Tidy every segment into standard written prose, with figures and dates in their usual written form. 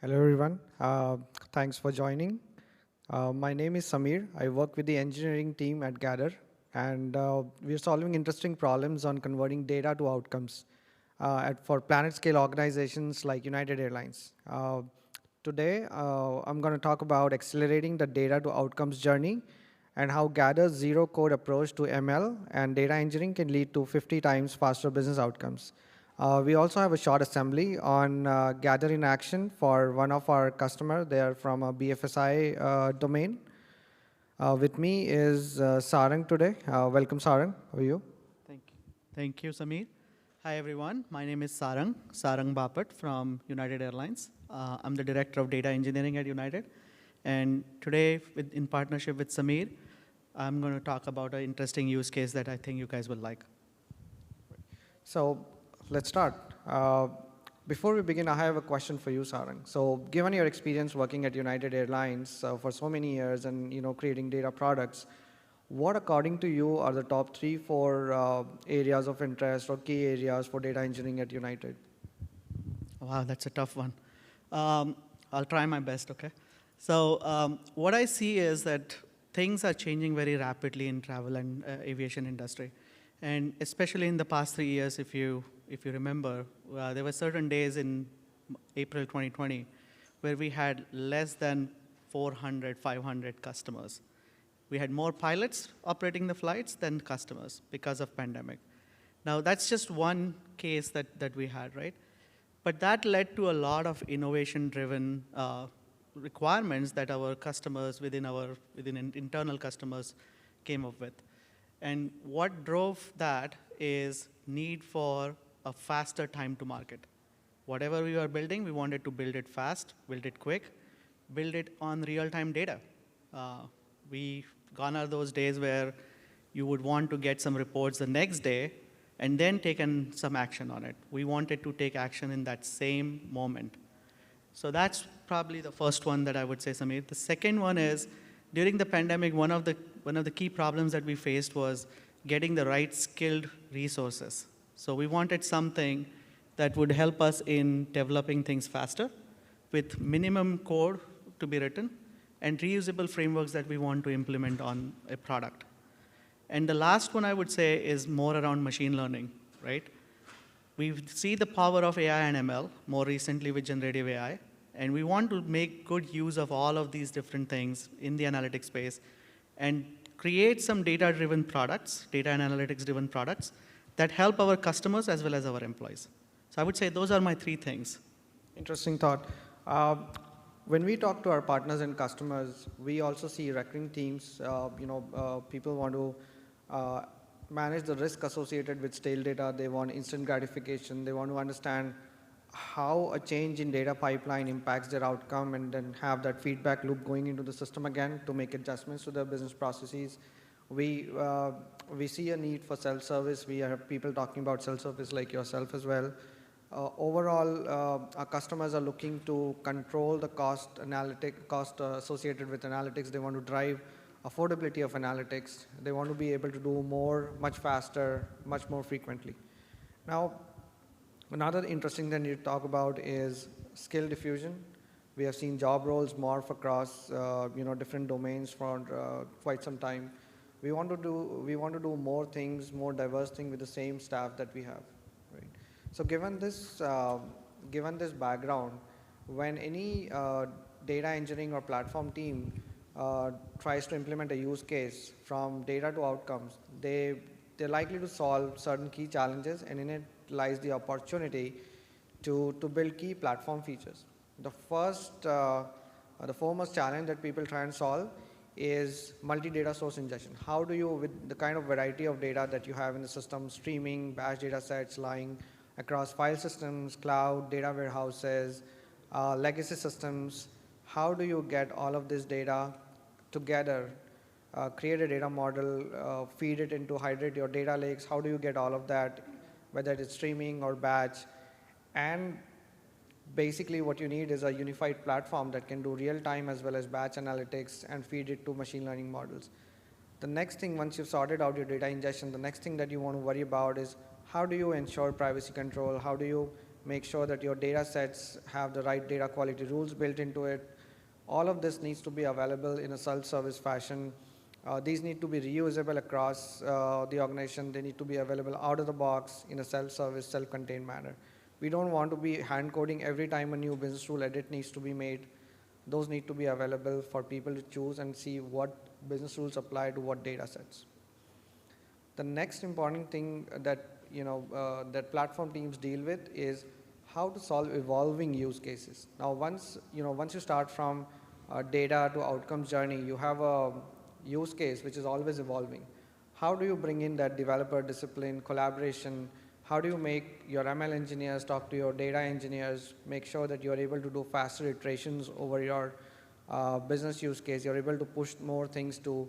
Hello, everyone. Thanks for joining. My name is Samir. I work with the engineering team at Gathr, and we're solving interesting problems on converting data to outcomes for planet-scale organizations like United Airlines. Today, I'm going to talk about accelerating the data to outcomes journey and how Gather's zero-code approach to ML and data engineering can lead to 50 times faster business outcomes. We also have a short assembly on Gather in action for one of our customer. They are from a BFSI domain. With me is Sarang today. Welcome, Sarang. How are you? Thank you. Thank you, Samir. Hi, everyone. My name is Sarang Bapat from United Airlines. I'm the Director of Data Engineering at United. And today, in partnership with Samir, I'm going to talk about an interesting use case that I think you guys will like. So let's start. Before we begin, I have a question for you, Sarang. So given your experience working at United Airlines for so many years and creating data products, what, according to you, are the top 3, 4 areas of interest or key areas for data engineering at United? Wow, that's a tough one. I'll try my best, okay? So what I see is that things are changing very rapidly in travel and aviation industry. And especially in the past 3 years, if you remember, there were certain days in April 2020 where we had less than 400, 500 customers. We had more pilots operating the flights than customers because of pandemic. Now, that's just one case that we had, right? But that led to a lot of innovation-driven requirements that our customers within internal customers came up with. And what drove that is need for a faster time to market. Whatever we were building, we wanted to build it fast, build it quick, build it on real-time data. We gone are those days where you would want to get some reports the next day and then take some action on it. We wanted to take action in that same moment. So that's probably the first one that I would say, Samir. The second one is, during the pandemic, one of the key problems that we faced was getting the right skilled resources. So we wanted something that would help us in developing things faster with minimum code to be written and reusable frameworks that we want to implement on a product. And the last one I would say is more around machine learning, right? We see the power of AI and ML more recently with generative AI, and we want to make good use of all of these different things in the analytics space and create some data-driven products, data and analytics-driven products that help our customers as well as our employees. So I would say those are my 3 things. Interesting thought. When we talk to our partners and customers, we also see recurring themes. People want to manage the risk associated with stale data. They want instant gratification. They want to understand how a change in data pipeline impacts their outcome and then have that feedback loop going into the system again to make adjustments to their business processes. We see a need for self-service. We have people talking about self-service like yourself as well. Overall, our customers are looking to control the cost associated with analytics. They want to drive affordability of analytics. They want to be able to do more, much faster, much more frequently. Now, another interesting thing you talk about is skill diffusion. We have seen job roles morph across different domains for quite some time. We want to do more things, more diverse things with the same staff that we have. Right? So given this background, when any data engineering or platform team tries to implement a use case from data to outcomes, they're likely to solve certain key challenges, and in it lies the opportunity to build key platform features. The foremost challenge that people try and solve is multi-data source ingestion. How do you, with the kind of variety of data that you have in the system, streaming, batch data sets lying across file systems, cloud, data warehouses, legacy systems, how do you get all of this data together, create a data model, feed it into, hydrate your data lakes? How do you get all of that, whether it's streaming or batch? And basically what you need is a unified platform that can do real-time as well as batch analytics and feed it to machine learning models. The next thing, once you've sorted out your data ingestion, the next thing that you want to worry about is how do you ensure privacy control? How do you make sure that your data sets have the right data quality rules built into it. All of this needs to be available in a self-service fashion. These need to be reusable across the organization. They need to be available out of the box in a self-service, self-contained manner. We don't want to be hand-coding every time a new business rule edit needs to be made. Those need to be available for people to choose and see what business rules apply to what data sets. The next important thing that that platform teams deal with is how to solve evolving use cases. Now, once you start from data to outcomes journey, you have a use case which is always evolving. How do you bring in that developer discipline, collaboration? How do you make your ML engineers talk to your data engineers, make sure that you're able to do faster iterations over your business use case? You're able to push more things to,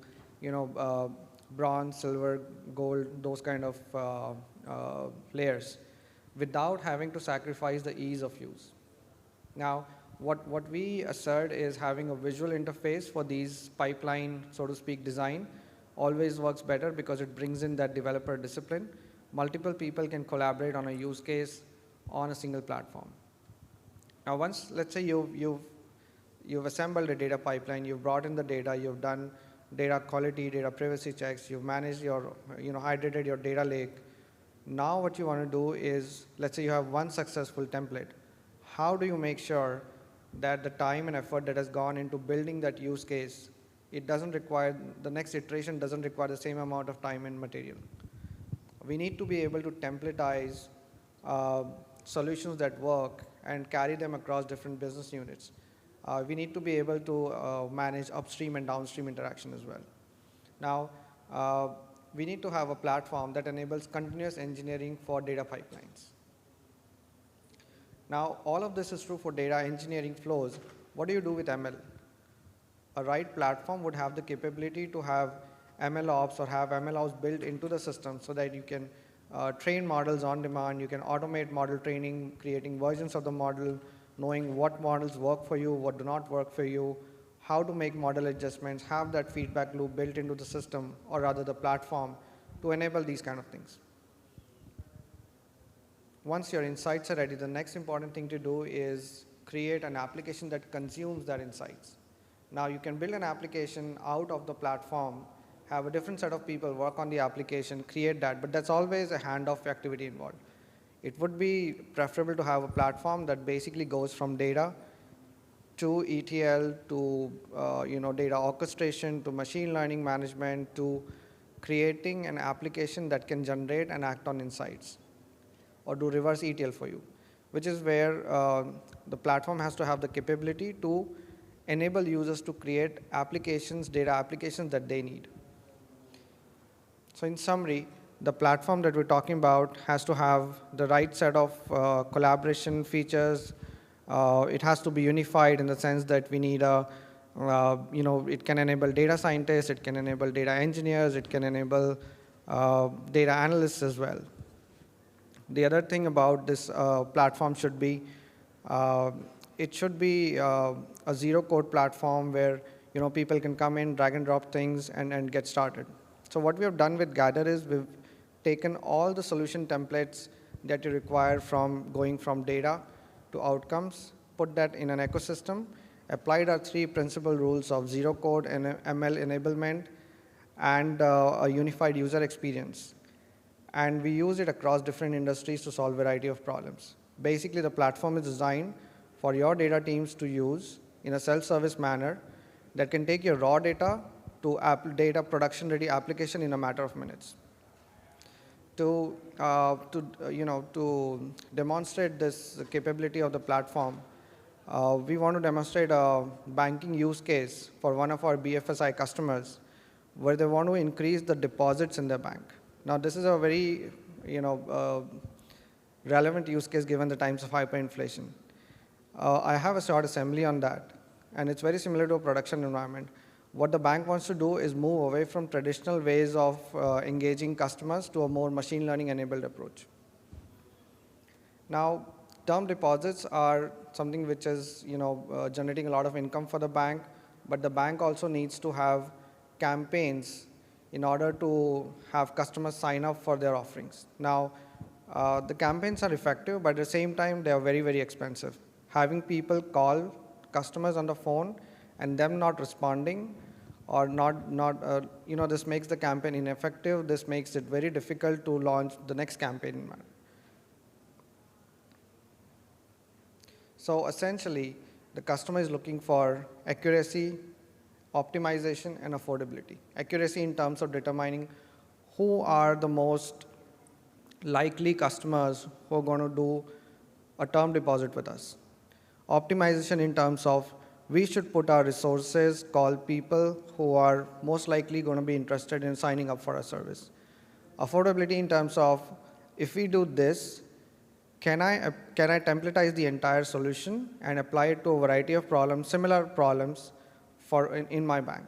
bronze, silver, gold, those kind of layers without having to sacrifice the ease of use. Now, what we assert is having a visual interface for these pipeline, so to speak, design always works better because it brings in that developer discipline. Multiple people can collaborate on a use case on a single platform. Now, once, let's say you've assembled a data pipeline, you've brought in the data, you've done data quality, data privacy checks, you've managed your, hydrated your data lake. Now what you want to do is, let's say you have one successful template. How do you make sure that the time and effort that has gone into building that use case, it doesn't require, the next iteration doesn't require the same amount of time and material? We need to be able to templatize solutions that work and carry them across different business units. We need to be able to manage upstream and downstream interaction as well. Now, we need to have a platform that enables continuous engineering for data pipelines. Now, all of this is true for data engineering flows. What do you do with ML? A right platform would have the capability to have MLOps or have MLOps built into the system so that you can train models on demand, you can automate model training, creating versions of the model, knowing what models work for you, what do not work for you, how to make model adjustments, have that feedback loop built into the system, or rather the platform, to enable these kind of things. Once your insights are ready, the next important thing to do is create an application that consumes that insights. Now, you can build an application out of the platform, have a different set of people work on the application, create that, but that's always a handoff activity involved. It would be preferable to have a platform that basically goes from data to ETL to data orchestration to machine learning management to creating an application that can generate and act on insights or do reverse ETL for you, which is where the platform has to have the capability to enable users to create applications, data applications that they need. So in summary, the platform that we're talking about has to have the right set of collaboration features. It has to be unified in the sense that we need a, it can enable data scientists, it can enable data engineers, it can enable data analysts as well. The other thing about this platform should be, it should be a zero-code platform where people can come in, drag and drop things, and get started. So what we have done with Gathr is we've taken all the solution templates that you require from going from data to outcomes, put that in an ecosystem, applied our 3 principal rules of zero code and ML enablement, and a unified user experience. And we use it across different industries to solve a variety of problems. Basically, the platform is designed for your data teams to use in a self-service manner that can take your raw data to data production-ready application in a matter of minutes. To demonstrate this capability of the platform, we want to demonstrate a banking use case for one of our BFSI customers where they want to increase the deposits in their bank. Now, this is a very relevant use case given the times of hyperinflation. I have a short assembly on that, and it's very similar to a production environment. What the bank wants to do is move away from traditional ways of engaging customers to a more machine learning enabled approach. Now, term deposits are something which is generating a lot of income for the bank, but the bank also needs to have campaigns in order to have customers sign up for their offerings. Now, The campaigns are effective, but at the same time, they are very, very expensive. Having people call customers on the phone and them not responding or this makes the campaign ineffective. This makes it very difficult to launch the next campaign. So essentially, the customer is looking for accuracy, optimization, and affordability. Accuracy in terms of determining who are the most likely customers who are going to do a term deposit with us. Optimization in terms of we should put our resources, call people who are most likely going to be interested in signing up for our service. Affordability in terms of if we do this, can I templatize the entire solution and apply it to a variety of problems, similar problems in my bank?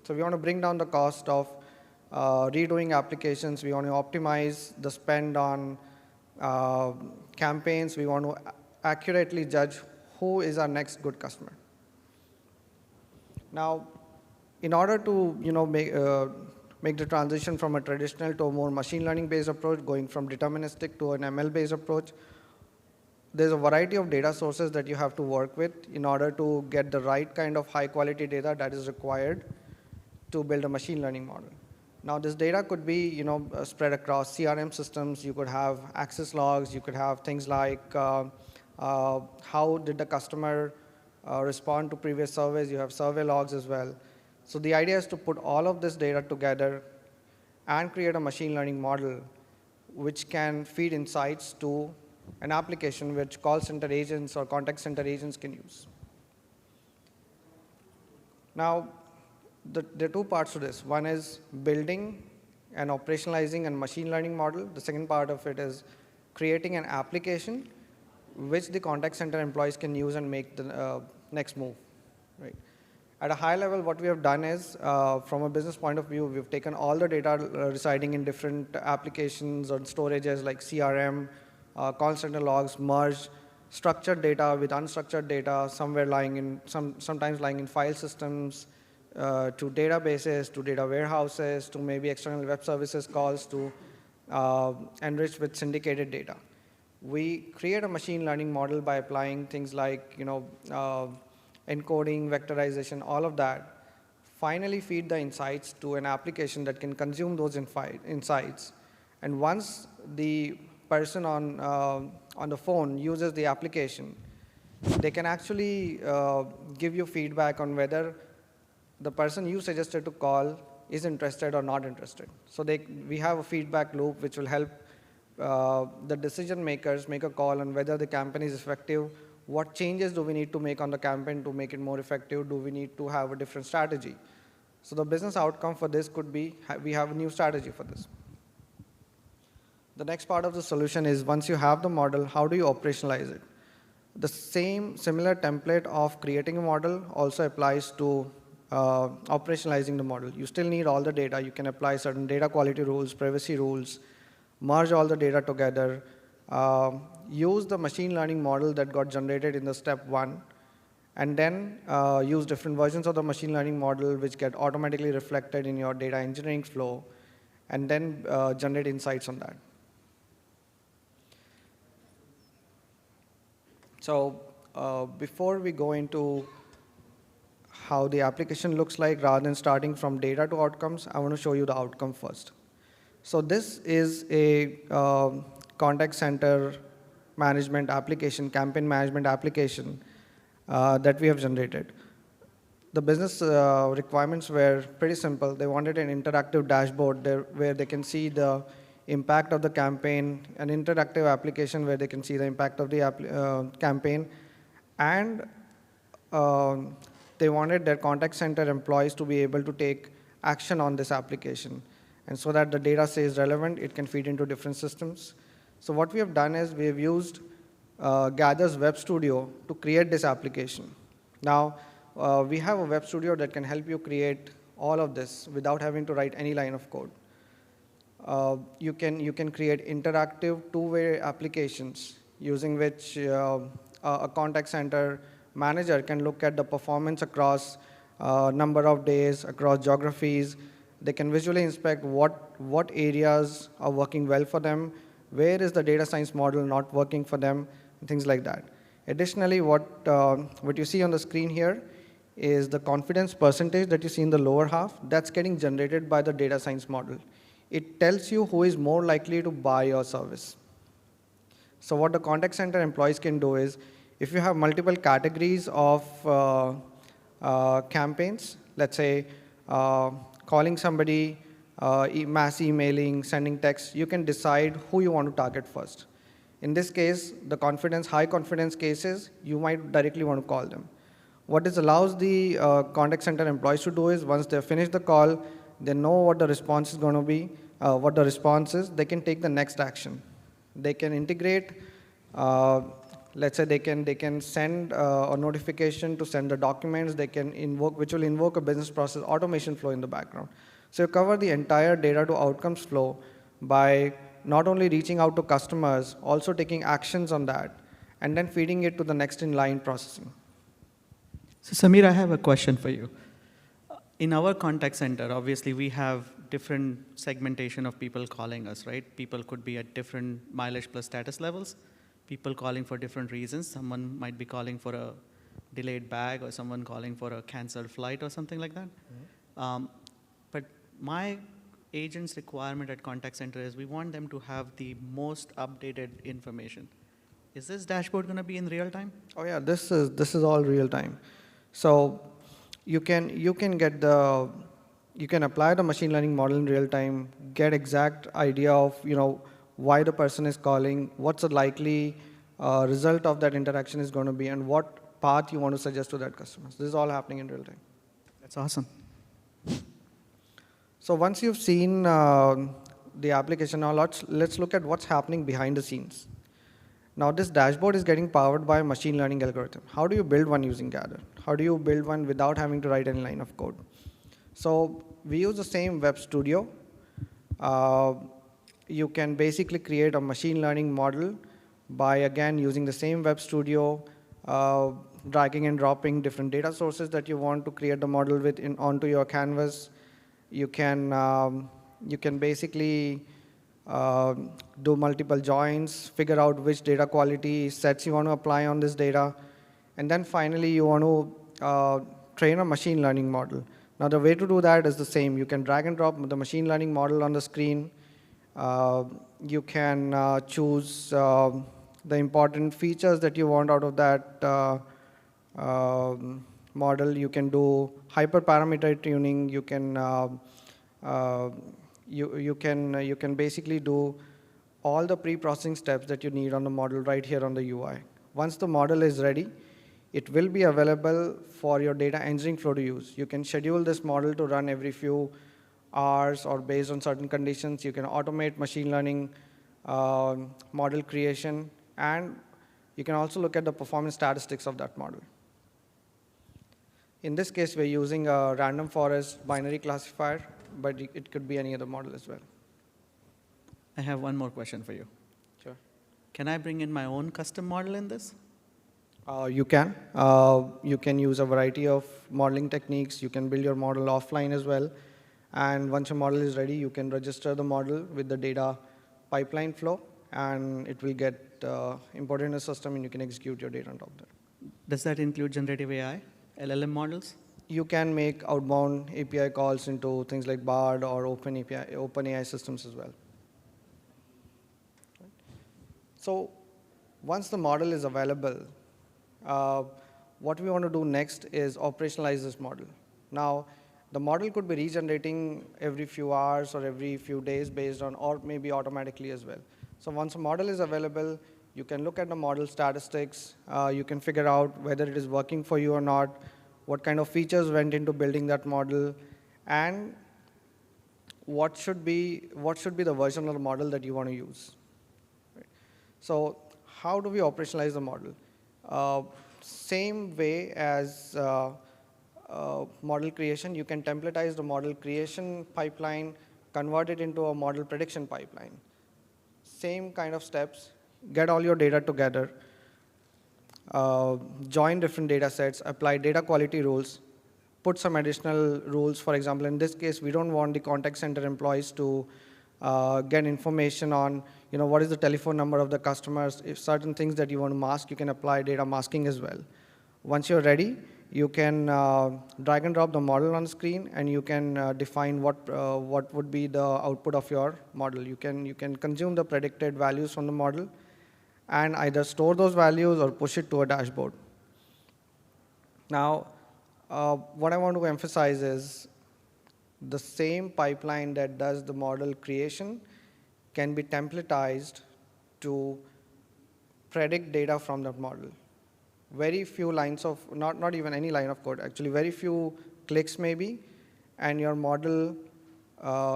So we want to bring down the cost of redoing applications. We want to optimize the spend on campaigns. We want to accurately judge who is our next good customer. Now, in order to make the transition from a traditional to a more machine learning based approach, going from deterministic to an ML based approach, there's a variety of data sources that you have to work with in order to get the right kind of high quality data that is required to build a machine learning model. Now, this data could be spread across CRM systems. You could have access logs. You could have things like how did the customer respond to previous surveys. You have survey logs as well. So the idea is to put all of this data together and create a machine learning model which can feed insights to an application which call center agents or contact center agents can use. Now, there are two parts to this. One is building and operationalizing a machine learning model. The second part of it is creating an application which the contact center employees can use and make the next move. Right? At a high level, what we have done is, from a business point of view, we've taken all the data residing in different applications or storages like CRM, call center logs, merged structured data with unstructured data, sometimes lying in file systems, to databases, to data warehouses, to maybe external web services calls, to enriched with syndicated data. We create a machine learning model by applying things like encoding, vectorization, all of that. Finally, feed the insights to an application that can consume those insights. And once the person on the phone uses the application, they can actually give you feedback on whether the person you suggested to call is interested or not interested. So we have a feedback loop which will help the decision makers make a call on whether the campaign is effective. What changes do we need to make on the campaign to make it more effective? Do we need to have a different strategy? So the business outcome for this could be we have a new strategy for this. The next part of the solution is once you have the model, how do you operationalize it? The similar template of creating a model also applies to operationalizing the model. You still need all the data. You can apply certain data quality rules, privacy rules, merge all the data together, use the machine learning model that got generated in the step one, and then use different versions of the machine learning model which get automatically reflected in your data engineering flow, and then generate insights on that. So before we go into how the application looks like, rather than starting from data to outcomes, I want to show you the outcome first. So this is a contact center management application, campaign management application that we have generated. The business requirements were pretty simple. They wanted an interactive dashboard where they can see the impact of the campaign, an interactive application where they can see the impact of the campaign, and they wanted their contact center employees to be able to take action on this application. And so that the data stays relevant, it can feed into different systems. So what we have done is we have used Gathr's Web Studio to create this application. Now, we have a Web Studio that can help you create all of this without having to write any line of code. You can create interactive two-way applications using which a contact center manager can look at the performance across number of days, across geographies. They can visually inspect what areas are working well for them, where is the data science model not working for them, and things like that. Additionally, what you see on the screen here is the confidence percentage that you see in the lower half. That's getting generated by the data science model. It tells you who is more likely to buy your service. So what the contact center employees can do is, if you have multiple categories of campaigns, let's say calling somebody, mass emailing, sending text, you can decide who you want to target first. In this case, the high confidence cases, you might directly want to call them. What this allows the contact center employees to do is, once they finish the call, they know what the response is going to be, what the response is, they can take the next action. They can integrate, let's say they can send a notification to send the documents, they can invoke, which will invoke a business process automation flow in the background. So you cover the entire data to outcomes flow by not only reaching out to customers, also taking actions on that, and then feeding it to the next in line processing. So Samir, I have a question for you. In our contact center, obviously we have different segmentation of people calling us, right? People could be at different mileage plus status levels, people calling for different reasons. Someone might be calling for a delayed bag, or someone calling for a canceled flight or something like that. Mm-hmm. But my agent's requirement at contact center is we want them to have the most updated information. Is this dashboard going to be in real time? Oh yeah, this is all real time. So you can apply the machine learning model in real time, get exact idea of why the person is calling, what's the likely result of that interaction is going to be, and what path you want to suggest to that customer. This is all happening in real time. That's awesome. So once you've seen the application, now let's look at what's happening behind the scenes. Now this dashboard is getting powered by a machine learning algorithm. How do you build one using Gathr? How do you build one without having to write any line of code? So we use the same web studio. You can basically create a machine learning model by, again, using the same web studio, dragging and dropping different data sources that you want to create the model with onto your canvas. You can basically do multiple joins, figure out which data quality sets you want to apply on this data, and then finally you want to train a machine learning model. Now the way to do that is the same. You can drag and drop the machine learning model on the screen. You can choose the important features that you want out of that model. You can do hyperparameter tuning. You can you can basically do all the pre-processing steps that you need on the model right here on the UI. Once the model is ready, it will be available for your data engineering flow to use. You can schedule this model to run every few hours or based on certain conditions. You can automate machine learning model creation, and you can also look at the performance statistics of that model. In this case, we're using a random forest binary classifier, but it could be any other model as well. I have one more question for you. Sure. Can I bring in my own custom model in this? You can. You can use a variety of modeling techniques. You can build your model offline as well. And once your model is ready, you can register the model with the data pipeline flow, and it will get imported in the system, and you can execute your data on top of that. Does that include generative AI, LLM models? You can make outbound API calls into things like Bard or OpenAI systems as well. So once the model is available, what we want to do next is operationalize this model. Now, the model could be regenerating every few hours or every few days based on, or maybe automatically as well. So once a model is available, you can look at the model statistics. You can figure out whether it is working for you or not, what kind of features went into building that model, and what should be the version of the model that you want to use. Right. So how do we operationalize the model? Same way as model creation, you can templatize the model creation pipeline, convert it into a model prediction pipeline. Same kind of steps, get all your data together, join different data sets, apply data quality rules, put some additional rules. For example, in this case, we don't want the contact center employees to get information on what is the telephone number of the customers. If certain things that you want to mask, you can apply data masking as well. Once you're ready, you can drag and drop the model on the screen, and you can define what would be the output of your model. You can consume the predicted values from the model and either store those values or push it to a dashboard. Now, what I want to emphasize is the same pipeline that does the model creation can be templatized to predict data from that model. Very few lines of, not even any line of code, actually very few clicks maybe, and your model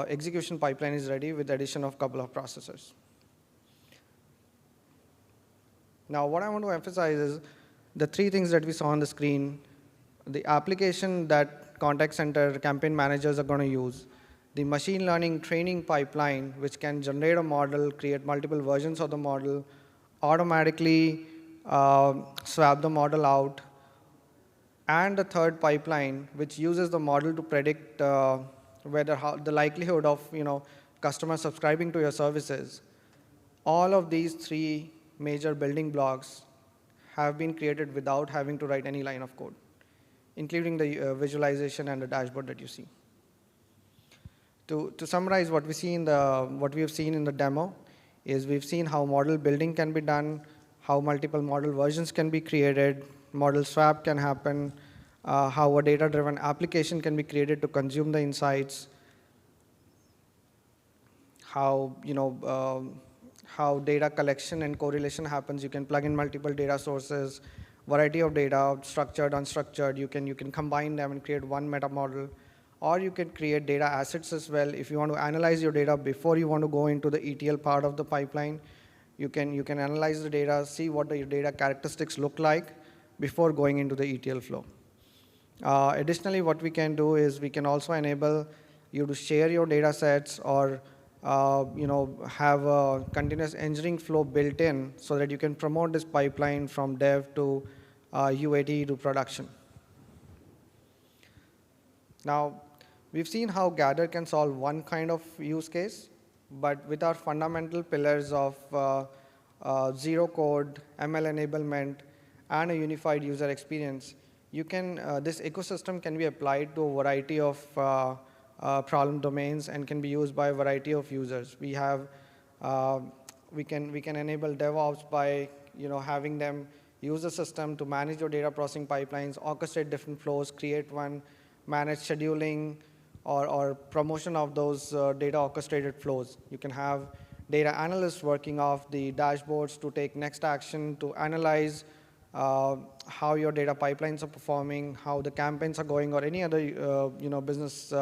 execution pipeline is ready with the addition of a couple of processors. Now, what I want to emphasize is the three things that we saw on the screen: the application that contact center campaign managers are going to use, the machine learning training pipeline, which can generate a model, create multiple versions of the model, automatically swap the model out, and the third pipeline, which uses the model to predict the likelihood of customers subscribing to your services. All of these three major building blocks have been created without having to write any line of code, including the visualization and the dashboard that you see. To summarize what we have seen in the demo is we've seen how model building can be done, how multiple model versions can be created, model swap can happen, how a data-driven application can be created to consume the insights, how data collection and correlation happens. You can plug in multiple data sources, variety of data, structured, unstructured. You can combine them and create one meta model. Or you can create data assets as well. If you want to analyze your data before you want to go into the ETL part of the pipeline, you can analyze the data, see what the data characteristics look like before going into the ETL flow. Additionally, what we can do is we can also enable you to share your data sets or have a continuous engineering flow built in so that you can promote this pipeline from dev to UAT to production. Now, we've seen how Gathr can solve one kind of use case, but with our fundamental pillars of zero code, ML enablement, and a unified user experience, this ecosystem can be applied to a variety of problem domains and can be used by a variety of users. We can enable DevOps by having them use the system to manage your data processing pipelines, orchestrate different flows, create one, manage scheduling or promotion of those data orchestrated flows. You can have data analysts working off the dashboards to take next action to analyze how your data pipelines are performing, how the campaigns are going, or any other business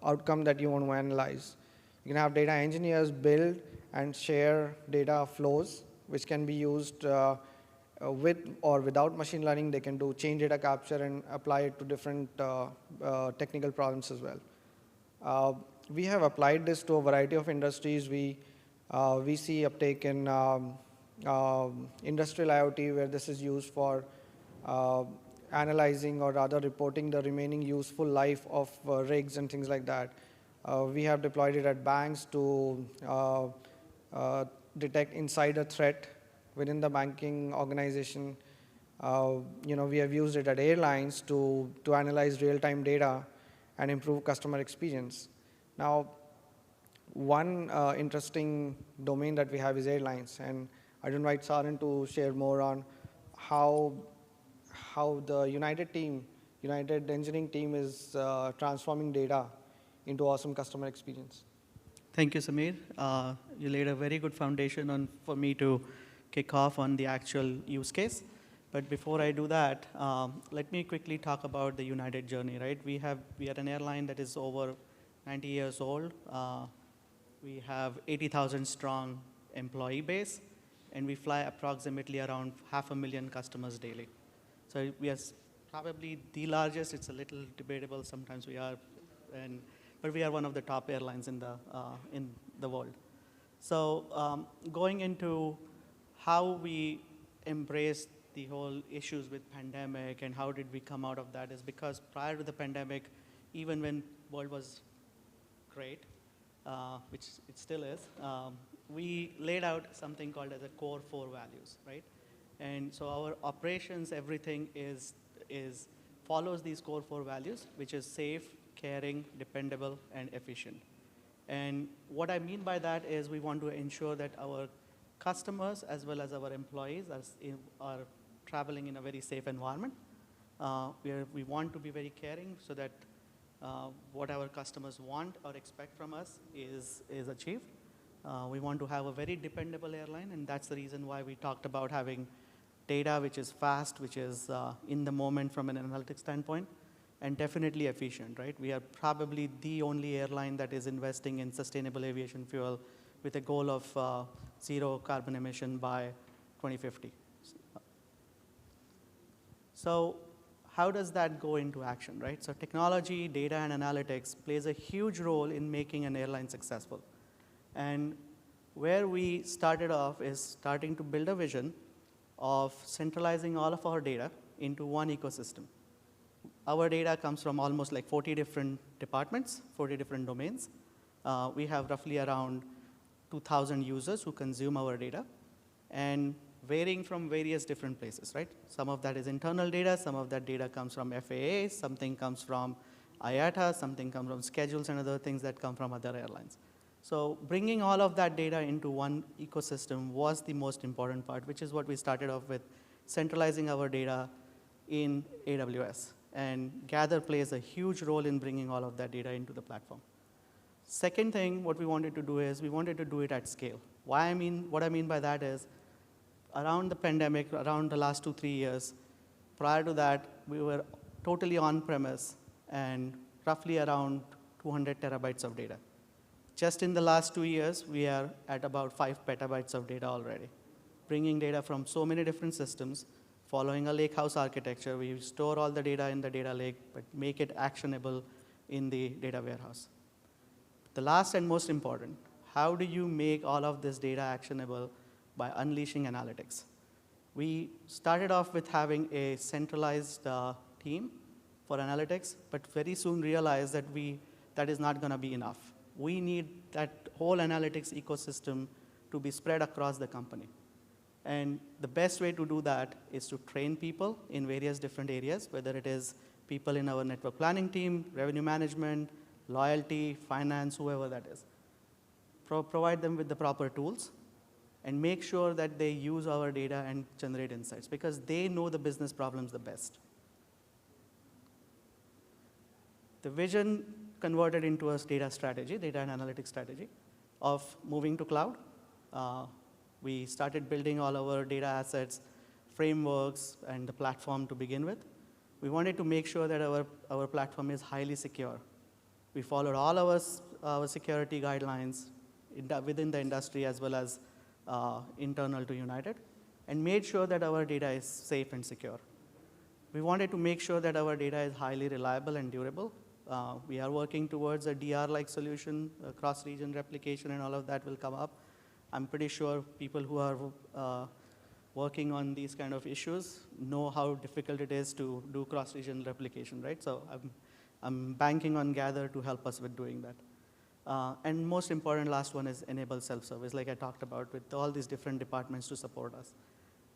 outcome that you want to analyze. You can have data engineers build and share data flows, which can be used with or without machine learning. They can do chain data capture and apply it to different technical problems as well. We have applied this to a variety of industries. We see uptake in industrial IoT, where this is used for analyzing or rather reporting the remaining useful life of rigs and things like that. We have deployed it at banks to detect insider threat within the banking organization. We have used it at airlines to analyze real-time data and improve customer experience. Now, one interesting domain that we have is airlines, and I'd invite Saran to share more on how the United engineering team is transforming data into awesome customer experience. Thank you, Samir. You laid a very good foundation for me to kick off on the actual use case. But before I do that, let me quickly talk about the United journey, right? We are an airline that is over 90 years old. We have 80,000 strong employee base, and we fly approximately around 500,000 customers daily. So we are probably the largest. It's a little debatable. Sometimes we are, but we are one of the top airlines in the world. So going into how we embraced the whole issues with pandemic and how did we come out of that is because prior to the pandemic, even when world was great, which it still is, we laid out something called as a core 4 values, right? And so our operations, everything follows these core 4 values, which is safe, caring, dependable, and efficient. And what I mean by that is we want to ensure that our customers as well as our employees are traveling in a very safe environment. We want to be very caring so that what our customers want or expect from us is achieved. We want to have a very dependable airline, and that's the reason why we talked about having data which is fast, which is in the moment from an analytics standpoint, and definitely efficient, right? We are probably the only airline that is investing in sustainable aviation fuel with a goal of 0 carbon emission by 2050. So how does that go into action, right? So technology, data, and analytics plays a huge role in making an airline successful. And where we started off is starting to build a vision of centralizing all of our data into one ecosystem. Our data comes from almost like 40 different departments, 40 different domains. We have roughly around 2,000 users who consume our data, and varying from various different places, right? Some of that is internal data, some of that data comes from FAA, something comes from IATA, something comes from schedules and other things that come from other airlines. So bringing all of that data into one ecosystem was the most important part, which is what we started off with, centralizing our data in AWS. And Gathr plays a huge role in bringing all of that data into the platform. Second thing, what we wanted to do is we wanted to do it at scale. What I mean by that is, around the pandemic, around the last 2-3 years, prior to that, we were totally on-premise and roughly around 200 terabytes of data. Just in the last 2 years, we are at about 5 petabytes of data already. Bringing data from so many different systems, following a lakehouse architecture, we store all the data in the data lake, but make it actionable in the data warehouse. The last and most important, how do you make all of this data actionable? By unleashing analytics. We started off with having a centralized team for analytics, but very soon realized that that is not going to be enough. We need that whole analytics ecosystem to be spread across the company. And the best way to do that is to train people in various different areas, whether it is people in our network planning team, revenue management, loyalty, finance, whoever that is. Provide them with the proper tools and make sure that they use our data and generate insights, because they know the business problems the best. The vision converted into a data strategy, data and analytics strategy, of moving to cloud. We started building all our data assets, frameworks, and the platform to begin with. We wanted to make sure that our platform is highly secure. We followed all our security guidelines within the industry as well as internal to United, and made sure that our data is safe and secure. We wanted to make sure that our data is highly reliable and durable. We are working towards a DR-like solution, cross-region replication, and all of that will come up. I'm pretty sure people who are working on these kind of issues know how difficult it is to do cross-region replication, right? So I'm banking on Gathr to help us with doing that. And most important, last one is enable self-service, like I talked about, with all these different departments to support us.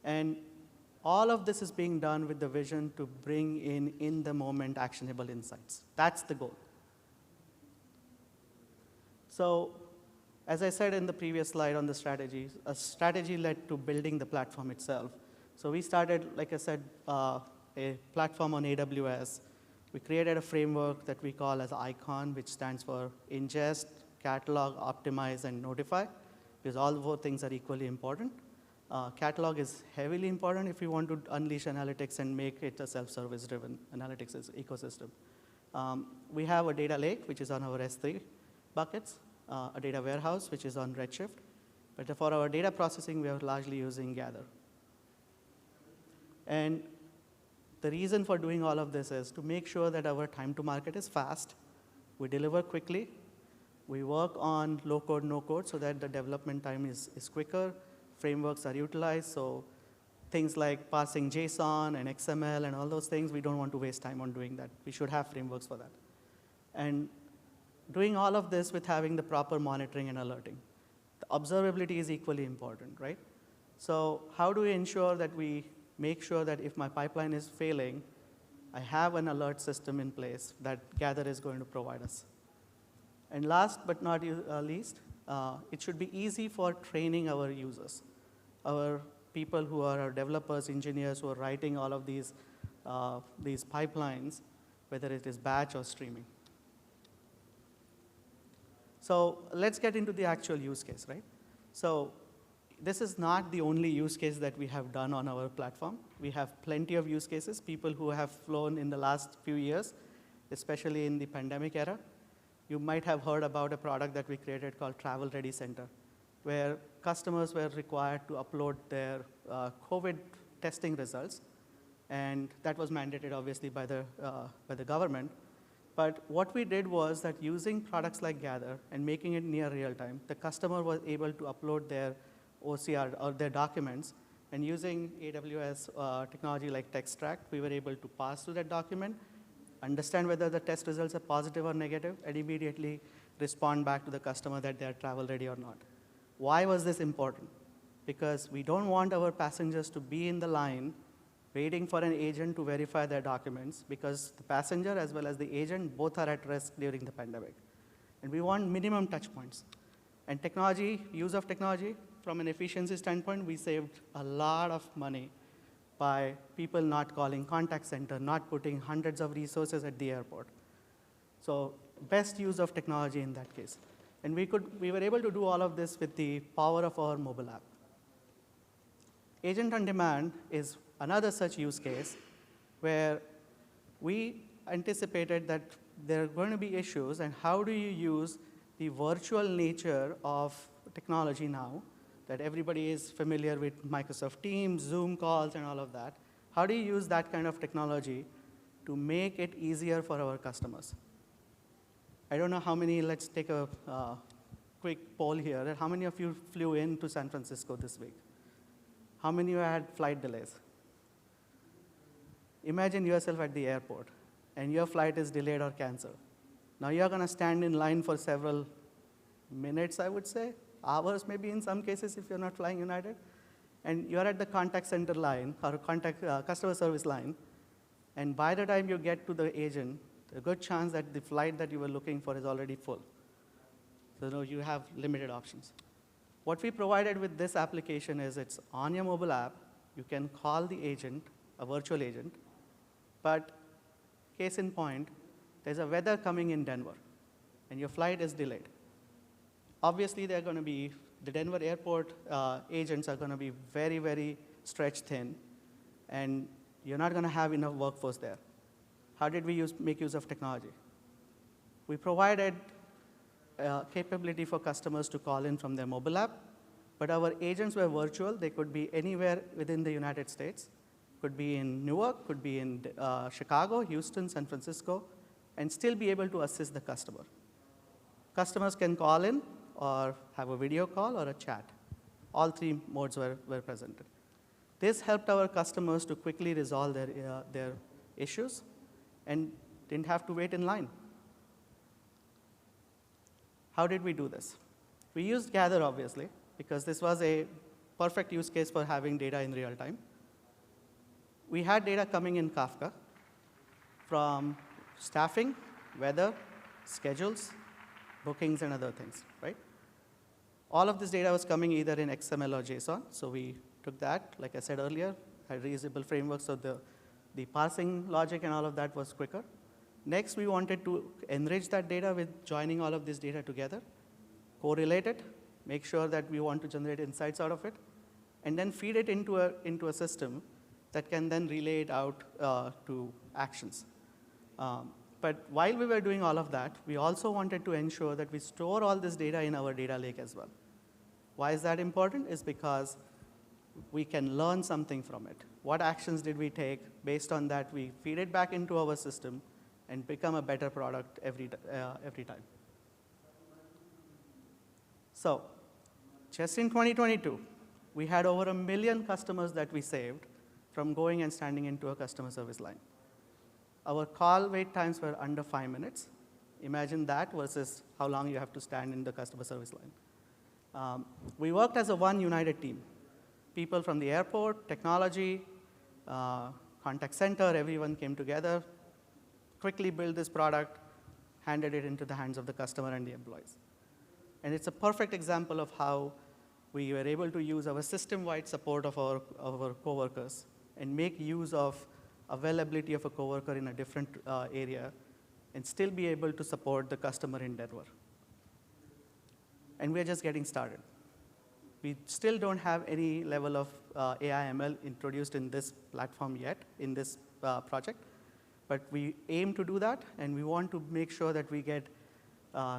And all of this is being done with the vision to bring in the moment actionable insights. That's the goal. So as I said in the previous slide on the strategy, a strategy led to building the platform itself. So we started, like I said, a platform on AWS. We created a framework that we call as ICON, which stands for ingest, catalog, optimize, and notify, because all 4 things are equally important. Catalog is heavily important if you want to unleash analytics and make it a self-service driven analytics ecosystem. We have a data lake, which is on our S3 buckets, a data warehouse, which is on Redshift. But for our data processing, we are largely using Gathr. And the reason for doing all of this is to make sure that our time to market is fast, we deliver quickly, we work on low code, no code, so that the development time is quicker, frameworks are utilized, so things like parsing JSON and XML and all those things, we don't want to waste time on doing that. We should have frameworks for that. And doing all of this with having the proper monitoring and alerting. The observability is equally important, right? So how do we ensure that we make sure that if my pipeline is failing, I have an alert system in place that Gathr is going to provide us? And last but not least, it should be easy for training our users, our people who are our developers, engineers who are writing all of these pipelines, whether it is batch or streaming. So let's get into the actual use case, right? So this is not the only use case that we have done on our platform. We have plenty of use cases, people who have flown in the last few years, especially in the pandemic era. You might have heard about a product that we created called Travel Ready Center, where customers were required to upload their COVID testing results. And that was mandated, obviously, by the government. But what we did was that using products like Gathr and making it near real time, the customer was able to upload their OCR or their documents. And using AWS technology like TextRact, we were able to pass through that document, understand whether the test results are positive or negative, and immediately respond back to the customer that they are travel ready or not. Why was this important? Because we don't want our passengers to be in the line waiting for an agent to verify their documents, because the passenger as well as the agent both are at risk during the pandemic. And we want minimum touch points. And technology, use of technology, from an efficiency standpoint, we saved a lot of money by people not calling contact center, not putting hundreds of resources at the airport. So best use of technology in that case. And we were able to do all of this with the power of our mobile app. Agent on demand is another such use case where we anticipated that there are going to be issues, and how do you use the virtual nature of technology now that everybody is familiar with Microsoft Teams, Zoom calls, and all of that. How do you use that kind of technology to make it easier for our customers? I don't know how many, let's take a quick poll here. How many of you flew into San Francisco this week? How many of you had flight delays? Imagine yourself at the airport, and your flight is delayed or canceled. Now you're going to stand in line for several minutes, I would say, hours maybe in some cases if you're not flying United, and you're at the contact center line or customer service line, and by the time you get to the agent, a good chance that the flight that you were looking for is already full. So you have limited options. What we provided with this application is it's on your mobile app. You can call the agent, a virtual agent, but case in point, there's a weather coming in Denver, and your flight is delayed. Obviously, they're going to be, the Denver airport agents are going to be very, very stretched thin, and you're not going to have enough workforce there. How did we make use of technology? We provided capability for customers to call in from their mobile app, but our agents were virtual. They could be anywhere within the United States. Could be in Newark, could be in Chicago, Houston, San Francisco, and still be able to assist the customer. Customers can call in or have a video call or a chat. All three modes were presented. This helped our customers to quickly resolve their issues and didn't have to wait in line. How did we do this? We used Gathr, obviously, because this was a perfect use case for having data in real time. We had data coming in Kafka from staffing, weather, schedules, bookings, and other things, right? All of this data was coming either in XML or JSON, so we took that, like I said earlier, had reusable frameworks, so the parsing logic and all of that was quicker. Next, we wanted to enrich that data with joining all of this data together, correlate it, make sure that we want to generate insights out of it, and then feed it into a system that can then relay it out to actions. But while we were doing all of that, we also wanted to ensure that we store all this data in our data lake as well. Why is that important? Is because we can learn something from it. What actions did we take? Based on that, we feed it back into our system and become a better product every time. So just in 2022, we had over 1 million customers that we saved from going and standing into a customer service line. Our call wait times were under 5 minutes. Imagine that versus how long you have to stand in the customer service line. We worked as a one united team. People from the airport, technology, contact center, everyone came together, quickly built this product, handed it into the hands of the customer and the employees. And it's a perfect example of how we were able to use our system-wide support of our coworkers and make use of availability of a coworker in a different area and still be able to support the customer in Denver. And we're just getting started. We still don't have any level of AI ML introduced in this platform yet, in this project. But we aim to do that, and we want to make sure that we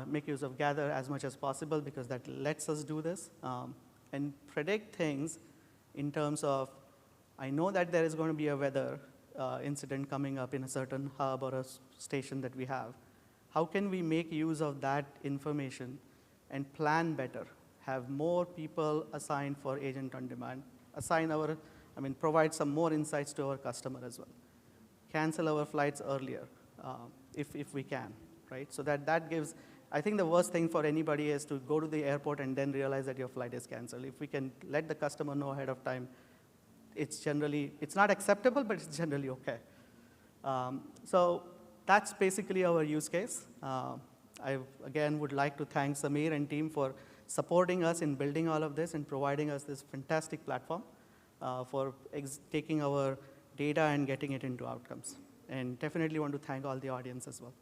make use of Gathr as much as possible, because that lets us do this and predict things in terms of, I know that there is going to be a weather incident coming up in a certain hub or a station that we have. How can we make use of that information and plan better? Have more people assigned for agent on demand, provide some more insights to our customer as well. Cancel our flights earlier if we can, right? So that gives, I think the worst thing for anybody is to go to the airport and then realize that your flight is canceled. If we can let the customer know ahead of time, it's not acceptable, but it's generally okay. So that's basically our use case. I, again, would like to thank Samir and team for supporting us in building all of this and providing us this fantastic platform for taking our data and getting it into outcomes. And definitely want to thank all the audience as well.